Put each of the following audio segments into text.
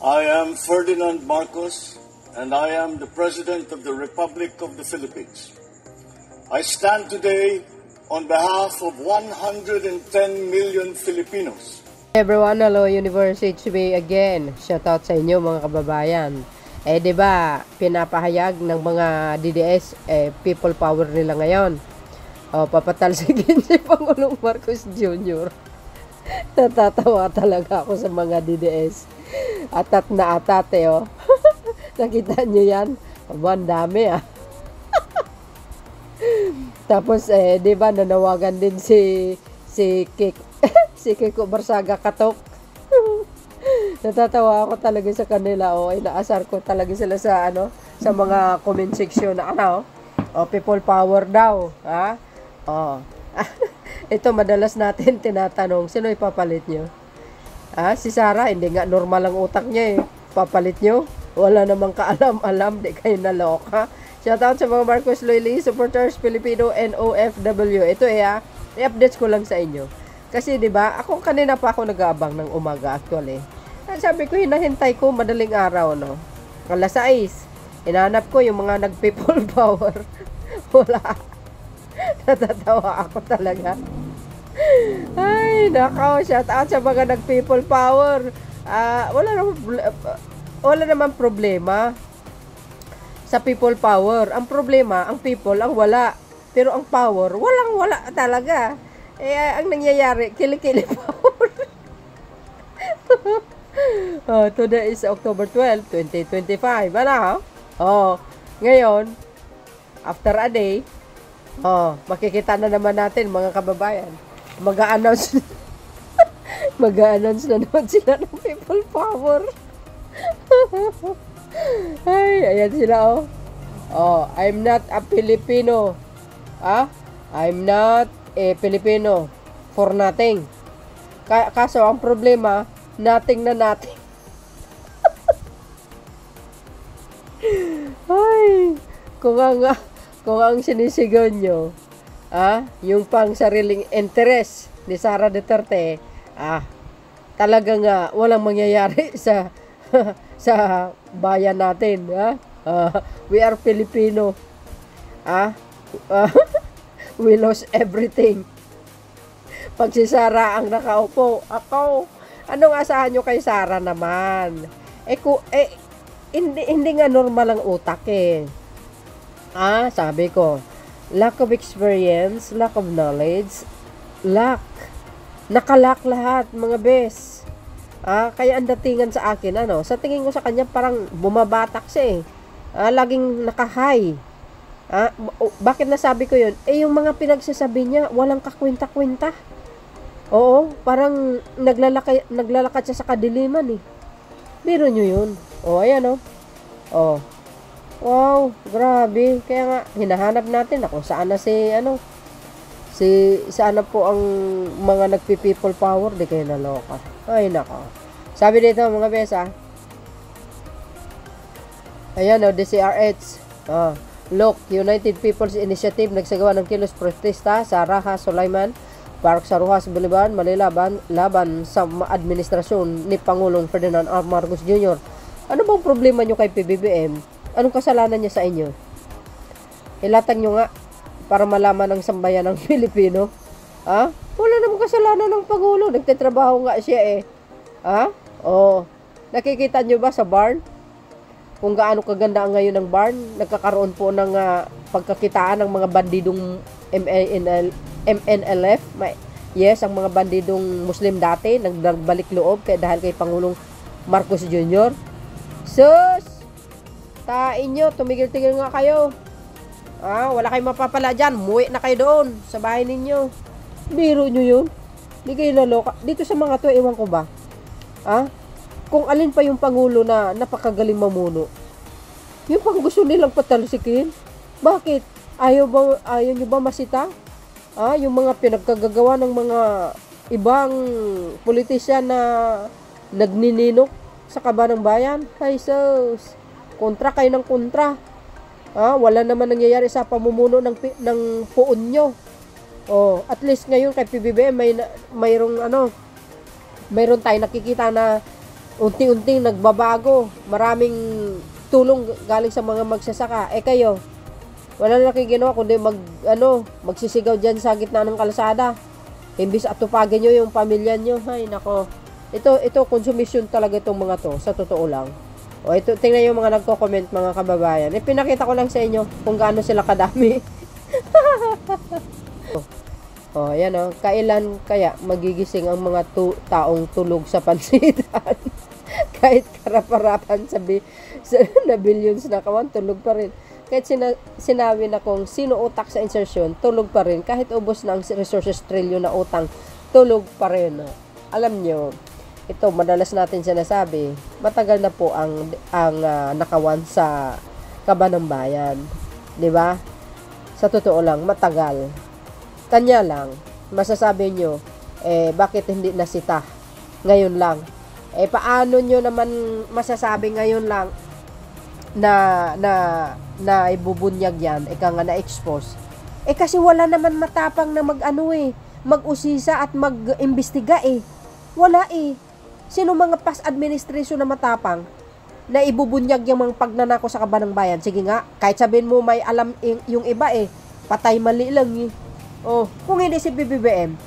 I am Ferdinand Marcos, and I am the President of the Republic of the Philippines. I stand today on behalf of 110 million Filipinos. Everyone, hello Universe HB again. Shoutout sa inyo mga kababayan. Di ba, pinapahayag ng mga DDS people power nila ngayon. Papatalsigin si Pangulong Marcos Jr. Natatawa talaga ako sa mga DDS. Atat na atat Nakita nyo yan? Ang dami Tapos di ba nanawagan din si Kiko Barsaga Katok. Natatawa ako talaga sa kanila inaasar ko talaga sila sa sa mga comment section na people power daw, ha? Ito madalas natin tinatanong, sino ipapalit nyo? Si Sara, hindi nga normal ang utak niya Papalit nyo? Wala namang kaalam-alam, di kayo naloka. Shoutout sa mga Marcos Loyalist supporters, Filipino and OFW. Ito i-updates ko lang sa inyo. Kasi 'di ba, ako kanina pa ako nag-aabang ng umaga actually. Sabi ko hinahintay ko madaling araw Alas 6. Hinanap ko yung mga nag-people power. Wala. Natatawa ako talaga. Ay, nakaw, shoutout sa mga nag-people power. Wala naman problema sa people power. Ang problema, ang people ang wala. Pero ang power, wala talaga. Ang nangyayari, kilikili power. Today is October 12, 2025. Ngayon, after a day, makikita na naman natin mga kababayan. Mag-a-announce na naman sila ng people power. Ay, ayan sila I'm not a Filipino. I'm not a Filipino for nothing. Kaso ang problema, nothing na natin. Ay, kung ang sinisigaw nyo, yung pang sariling interest ni Sara Duterte, talaga nga walang mangyayari sa bayan natin, we are Filipino. We lost everything. Pag si Sara ang nakaupo, anong asahan nyo kay Sara naman? Hindi nga normal ang utak sabi ko, lack of experience, lack of knowledge, nakalak lahat mga bes. Kaya ang datingan sa akin, sa tingin ko sa kanya parang bumabatak siya laging naka-high. Bakit nasabi ko yun? Yung mga pinagsasabi niya, walang kakwenta-kwenta. Oo, parang naglalakad siya sa kadiliman Biro nyo yun. Ayan wow, grabe. Kaya nga, hinahanap natin kung saan na saan na po ang mga nagpi-people power, di kayo naloka. Ay, nako. Sabi dito, mga besa. Ayan, DCRH. Look, United People's Initiative nagsagawa ng kilos protesta sa Raha Sulaiman Park sa Rojas Boulevard, Manila laban sa administrasyon ni Pangulong Ferdinand R. Marcos Jr. Ano bang problema nyo kay PBBM? Anong kasalanan niya sa inyo? Ilatag nyo nga para malaman ng sambayan ng Pilipino. Wala namang kasalanan ng Pangulo. Nagtatrabaho nga siya nakikita nyo ba sa barn? Kung gaano kaganda ang ngayon ng barn, nagkakaroon po ng pagkakitaan ng mga bandidong MNLF. Yes, ang mga bandidong Muslim dati, nagbalik loob dahil kay Pangulong Marcos Jr. Sus! Tain nyo, tumigil-tigil nga kayo. Wala kayong mapapala dyan. Muwi na kayo doon sa bahay ninyo. Biro nyo yun. Hindi kayo naloka. Dito sa mga to, ewan ko ba? Kung alin pa yung Pangulo na napakagaling mamuno, yung pang gusto nilang patalsikin, bakit? Ayaw nyo ba masita? Yung mga pinagkagagawa ng mga ibang politisyan na nagnininok sa kaba ng bayan? Ay sus, kontra kayo ng kontra. Wala naman nangyayari sa pamumuno ng puon nyo. At least ngayon kay PBBM mayroon tayo nakikita na unti-unting nagbabago. Maraming tulong galing sa mga magsasaka. Kayo, wala na kayo ginawa kundi magsisigaw dyan sa gitna ng kalsada. Imbis atupagin nyo yung pamilya nyo. Ay, nako. Ito, konsumisyon talaga itong mga to. Sa totoo lang. Ito, tingnan yung mga nagko-comment, mga kababayan. Pinakita ko lang sa inyo kung gaano sila kadami. Yan kailan kaya magigising ang mga taong tulog sa pansitan? Kahit karaparapan na billions na kawan, tulog pa rin. Kahit sinabi na kung sino utak sa insertion, tulog pa rin. Kahit ubos na ang resources trillion na utang, tulog pa rin. Alam nyo, ito madalas natin sinasabi, matagal na po ang nakawan sa kaba ng bayan. 'Di ba? Sa totoo lang, matagal. Kanya lang, masasabi nyo, bakit hindi nasita ngayon lang? Paano nyo naman masasabi ngayon lang na ibubunyag yan, ika nga na-expose? Kasi wala naman matapang na mag-usisa at mag-imbestiga Wala Sino mga past administration na matapang na ibubunyag yung mga pagnanako sa kaban ng bayan? Sige nga, kahit sabihin mo may alam yung iba patay mali lang kung hindi si BBM,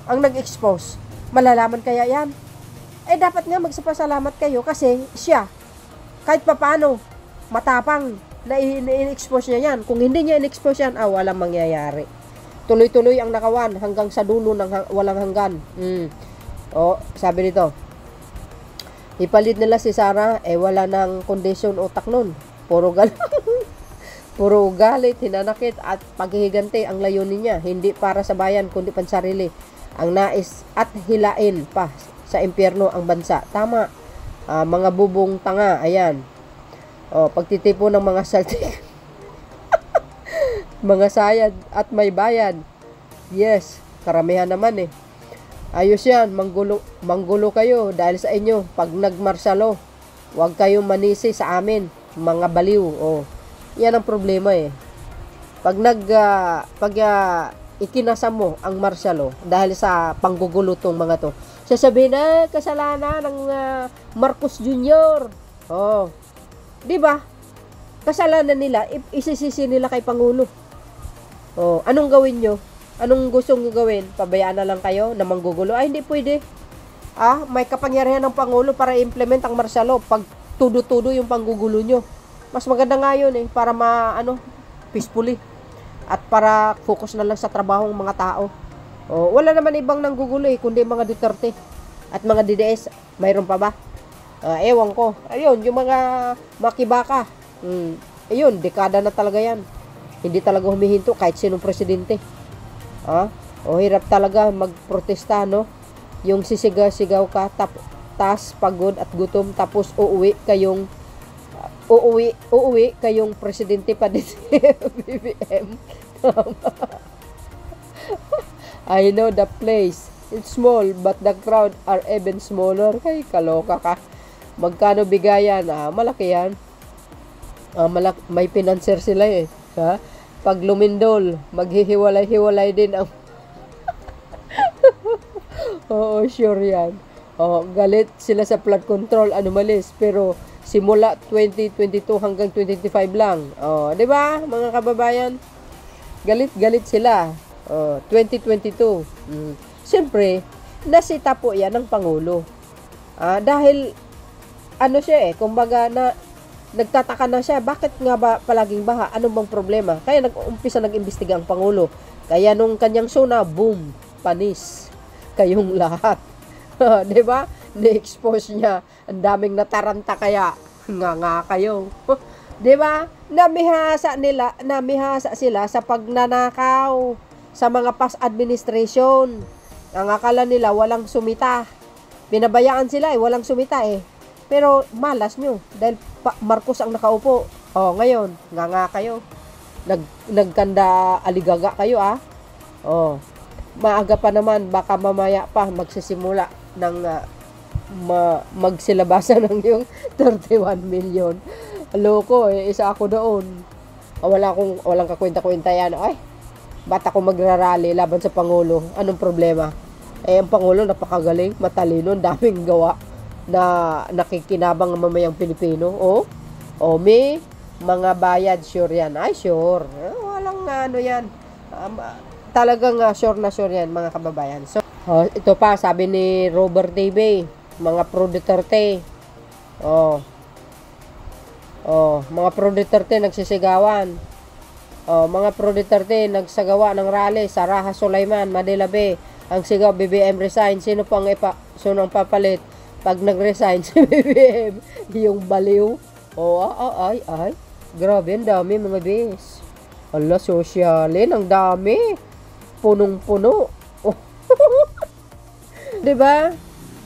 ang nag-expose, malalaman kaya yan? Dapat nga magsapasalamat kayo kasi siya, kahit papano, matapang na in-expose niya yan. Kung hindi niya in-expose yan, walang mangyayari. Tuloy-tuloy ang nakawan hanggang sa dulo ng walang hanggan. Sabi nito, ipalit nila si Sara, wala nang kondisyon utak nun. Puro galit, hinanakit at paghihiganti ang layunin niya. Hindi para sa bayan, kundi pansarili. Ang nais at hilain pa sa impyerno ang bansa. Tama. Mga bubong tanga, ayan. Pagtitipo ng mga saltik. Mga sayad at may bayad. Yes, karamihan naman Ayos yan, manggulo kayo dahil sa inyo. Pag nagmarsalo, huwag kayong manisi sa amin, mga baliw. Yan ang problema Pag ikinasa mo ang marsyalo dahil sa panggugulo tong mga to, sasabihin na kasalanan ng Marcos Jr. Di ba? Kasalanan nila, isisisi nila kay Pangulo. Anong gawin nyo? Anong gusto nyo gawin? Pabayaan na lang kayo na manggugulo? Hindi pwede. May kapangyarihan ng Pangulo para i-implement ang marsyalo pag tudo-tudo yung panggugulo nyo. Mas maganda nga yun para peacefully. At para focus na lang sa trabaho ng mga tao. Wala naman ibang nanggugulo kundi mga Duterte at mga DDS. Mayroon pa ba? Ewan ko. Ayun, yung mga makibaka. Ayun, dekada na talaga yan. Hindi talaga humihinto kahit sinong presidente. Hirap talaga magprotesta, yung sisigaw-sigaw ka, tas pagod at gutom, tapos uuwi kayong presidente pa din si BBM. I know the place. It's small, but the crowd are even smaller. Ay, kaloka ka. Magkano bigayan? Malaki yan. May pinanser sila Pag lumindol, maghihiwalay-hiwalay din ang sure yan. Galit sila sa flood control anomalies, pero simula 2022 hanggang 2025 lang. Di ba, mga kababayan? Galit sila. 2022. Siyempre, nasita po yan ng Pangulo. Dahil, siya kumbaga nagtataka na siya, bakit nga ba palaging baha? Ano bang problema? Kaya nag-imbestiga ang Pangulo. Kaya nung kanyang suna, boom, panis. Kayong lahat. Di ba? Na-expose niya. Ang daming nataranta kaya. Nga kayo. Di ba? Namihasa sila sa pagnanakaw sa mga past administration. Ang akala nila walang sumita. Binabayaan sila walang sumita Pero malas nyo dahil Marcos ang nakaupo. Ngayon, nga kayo. Nagkanda aligaga kayo maaga pa naman, baka mamaya pa magsisimula ng magsilabasan ng yung 31 million. Loko isa ako doon. Walang kakwenta-kwenta yan. Ba't ako magrarally laban sa Pangulo? Anong problema? Ang Pangulo napakagaling, matalino, daming gawa. na nakikinabang ang mamayang Pilipino. May mga bayad, sure yan. Ay, sure. Walang ano yan. Talagang sure na sure yan, mga kababayan. So, ito pa, sabi ni Robert TV, mga pro Duterte. Mga pro Duterte nagsisigawan. Mga pro Duterte nagsagawa ng rally sa Raha Sulaiman, Manila Bay. Ang sigaw, BBM resign. Sino ang papalit? Pag nag-resign si BBM, yung baliw. Ay. Grabe, ang dami mga bis. Ala, sosyalin, ang dami. Punong-puno. Diba?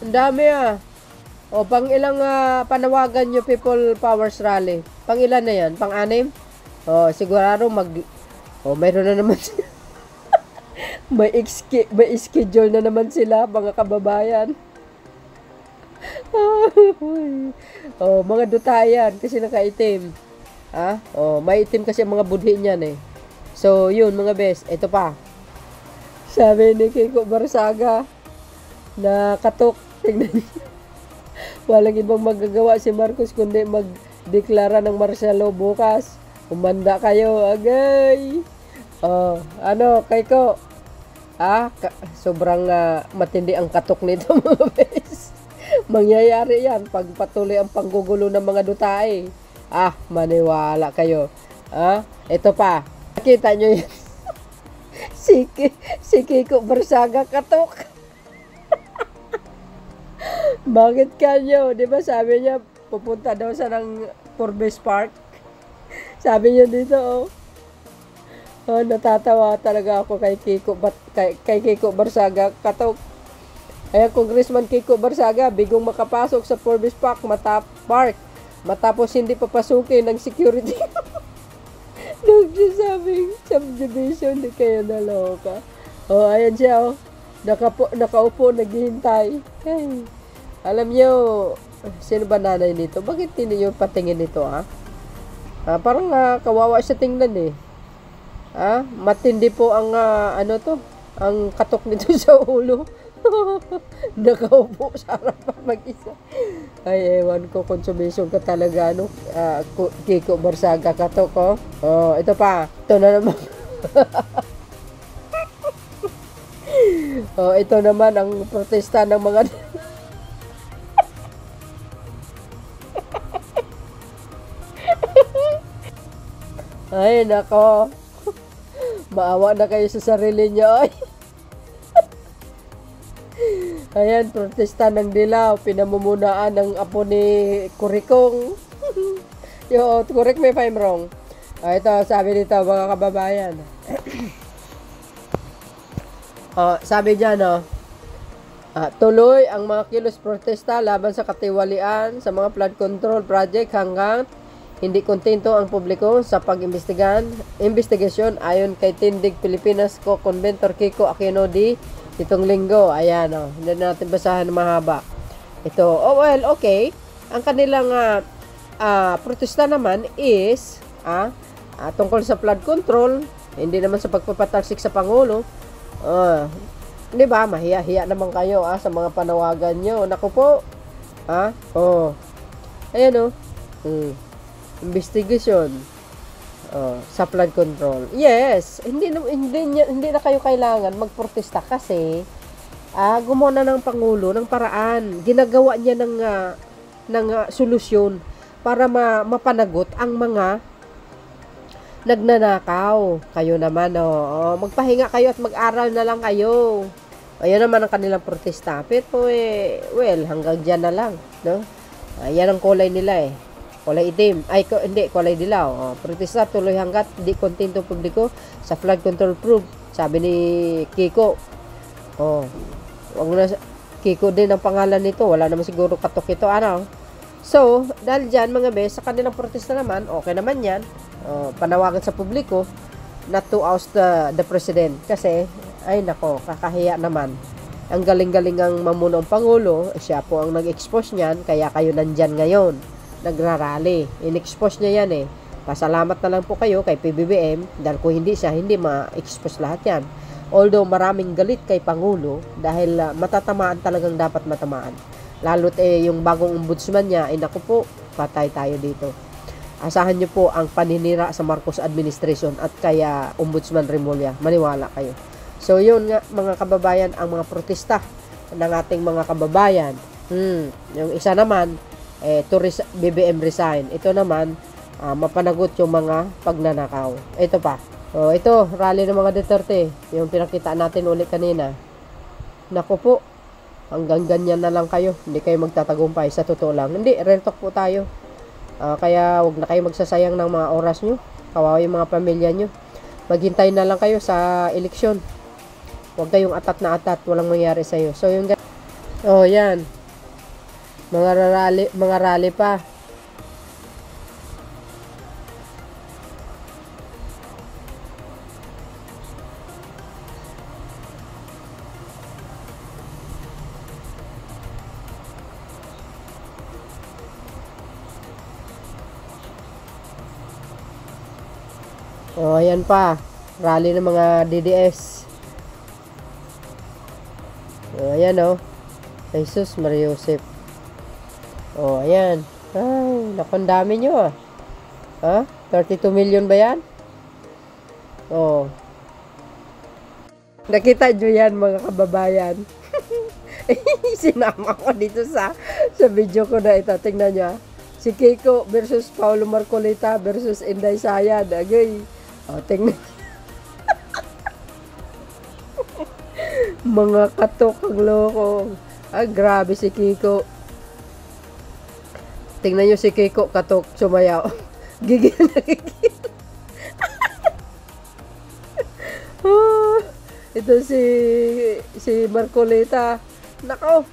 Ang dami pang ilang panawagan nyo People Powers Rally? Pang ilan na yan? Pang 6? Sigurado mayroon na naman sila. may schedule na naman sila, mga kababayan. Mga dutayan kasi nakaitim. May itim kasi mga budhi niyan eh. So, yun mga bes. Ito pa. Sabi ni Kiko Barsaga na katok. Tingnan niyo. Walang ibang magagawa si Marcos kundi magdeklara ng martial law bukas. Umanda kayo, agay. Kiko? Sobrang matindi ang katok nito mga bes. Mangyayari yan pag patuloy ang panggugulo ng mga dutae. Maniwala kayo. Ito pa. Nakita nyo yan. si Kiko Barsaga katok. Bakit kanyo? Diba sabi niya, pupunta daw sa ng Forbes Park. Sabi niya dito, natatawa talaga ako kay Kiko Barsaga katok. Kaya Congressman Kiko Barsaga, bigong makapasok sa Forbes Park, matapos hindi papasukin ng security. Nagsasabing subdivision, di kayo naloka. Ayan siya, nakaupo, naghihintay. Hey, alam niyo, sino ba nanay nito? Bakit hindi niyo patingin nito, parang kawawa siya tingnan eh. Matindi po ang, ang katok nito sa ulo. Nakaupo sa harapan mag-isa. Ay, ewan ko, consumption ka talaga, Kiko Barsaga katok, ito pa. Ito na naman. Ito naman ang protesta ng mga ay, nako. Maawa na kayo sa sarili nyo. Ayan, protesta ng Dilaw, pinamumulaan ng apo ni Kurikong. Correct me if I'm wrong. Ito, sabi nito, mga kababayan. Sabi niya, tuloy ang mga kilos protesta laban sa katiwalian sa mga flood control project hanggang hindi kontento ang publiko sa investigasyon ayon kay Tindig Pilipinas Co-Conventor Kiko Aquino itong linggo. Ayan, hindi natin basahan mahaba. Ito, okay. Ang kanilang protesta naman is tungkol sa flood control, hindi naman sa pagpapatalsik sa Pangulo. Di ba, mahiya-hiya naman kayo sa mga panawagan nyo. Naku po. Ayan investigation sa flood control. Yes, hindi na kayo kailangan magprotesta kasi gumawa na ng Pangulo ng paraan. Ginagawa niya ng solusyon para mapanagot ang mga nagnanakaw. Kayo naman, magpahinga kayo at mag-aral na lang kayo. Ayan naman ang kanilang protesta. Pero hanggang dyan na lang, no? Yan ang kulay nila kulay itim. Hindi, kulay dilaw. Protesta tuloy hanggat di kontento publiko sa flood control probe. Sabi ni Kiko. Wag na Kiko din ang pangalan nito. Wala naman siguro katok ito, So, dahil dyan, mga bes, sa kanilang protesta naman, okay naman yan. Panawagan sa publiko not to oust the president. Kasi, ay nako, kakahiya naman. Ang galing-galing ang mamunong Pangulo, siya po ang nag-expose niyan, kaya kayo nandyan ngayon. Nagrarally. In-expose niya yan Pasalamat na lang po kayo kay PBBM dahil kung hindi siya, hindi ma-expose lahat yan. Although maraming galit kay Pangulo dahil matatamaan talagang dapat matamaan. Lalo't yung bagong ombudsman niya, ay naku po, patay tayo dito. Asahan niyo po ang paninira sa Marcos administration at kaya Ombudsman Remulla. Maniwala kayo. So yun nga mga kababayan, ang mga protesta ng ating mga kababayan. Yung isa naman, BBM resign. Ito naman, mapanagot yung mga pagnanakaw. Ito pa. So, ito, rally ng mga Duterte. Yung pinakita natin ulit kanina. Naku po, hanggang ganyan na lang kayo. Hindi kayo magtatagumpay. Sa totoo lang. Hindi, real talk po tayo. Kaya wag na kayo magsasayang ng mga oras nyo. Kawawa yung mga pamilya nyo. Maghintay na lang kayo sa eleksyon. Huwag kayong atat na atat. Walang mangyari sa'yo. So, yung yan. Mga rally pa. Ayan pa. Rally ng mga DDS. Ayan Jesus Maria Joseph. Ayan. Ay, naku, ang dami nyo 32 million ba yan? Nakita nyo yan mga kababayan. Sinama ko dito sa video ko na ito. Tingnan nyo si Kiko versus Paulo Marcolita versus Inday Sayad. Agay. Tingnan. Mga katok ang loko. Grabe si Kiko. Tingnan nyo si Kiko, katok, sumayaw. Gigil na gigil. Ito si Marcolita. Nako,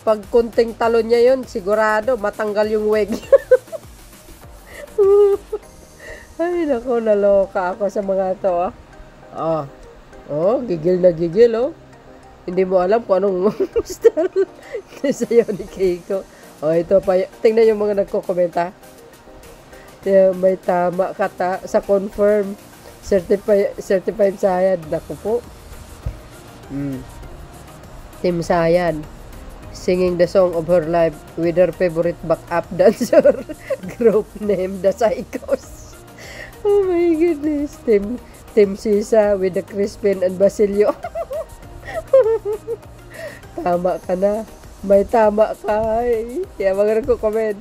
pag kunting talon niya yun, sigurado matanggal yung wig. Ay, nako, naloka ako sa mga to. Gigil na gigil, Hindi mo alam kung anong style sayo ni Keiko. Ito pa. Tingnan yung mga nagko-komenta. May tama kata sa confirm. Certified Sayad. Naku po. Team Sayad. Singing the song of her life with her favorite backup dancer. Group name, The Psychos. Oh my goodness. Team Sisa with the Crispin and Basilio. Tama ka na. May tama ka. Kaya mga nagko-comment.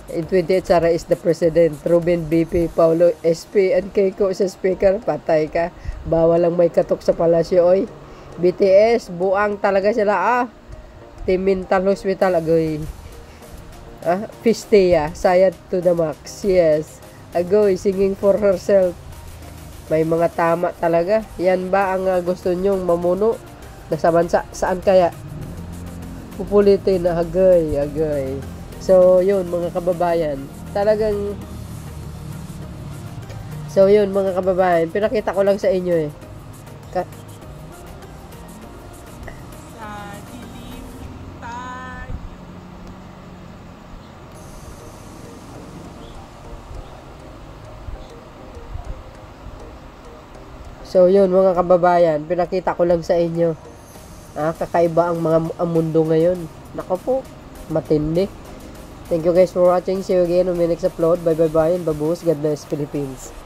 In 28 Sara is the president. Ruben BP, Paulo SP, and Keiko sa speaker. Patay ka. Bawal lang may katok sa palasyo, oy. BTS, buang talaga sila, Team Mental Hospital, agoy. Fistea, Sayad to the max. Yes. Agoy, singing for herself. May mga tama talaga. Yan ba ang gusto nyong mamuno? Nasa bansa, saan kaya? Pupulitin na agay. So, yun mga kababayan. So, yun mga kababayan. Pinakita ko lang sa inyo So, yun mga kababayan, pinakita ko lang sa inyo. Kakaiba ang ang mundo ngayon. Nako po, matindi. Thank you guys for watching. See you again on my next upload. Bye bye bye and babuhos. God bless Philippines.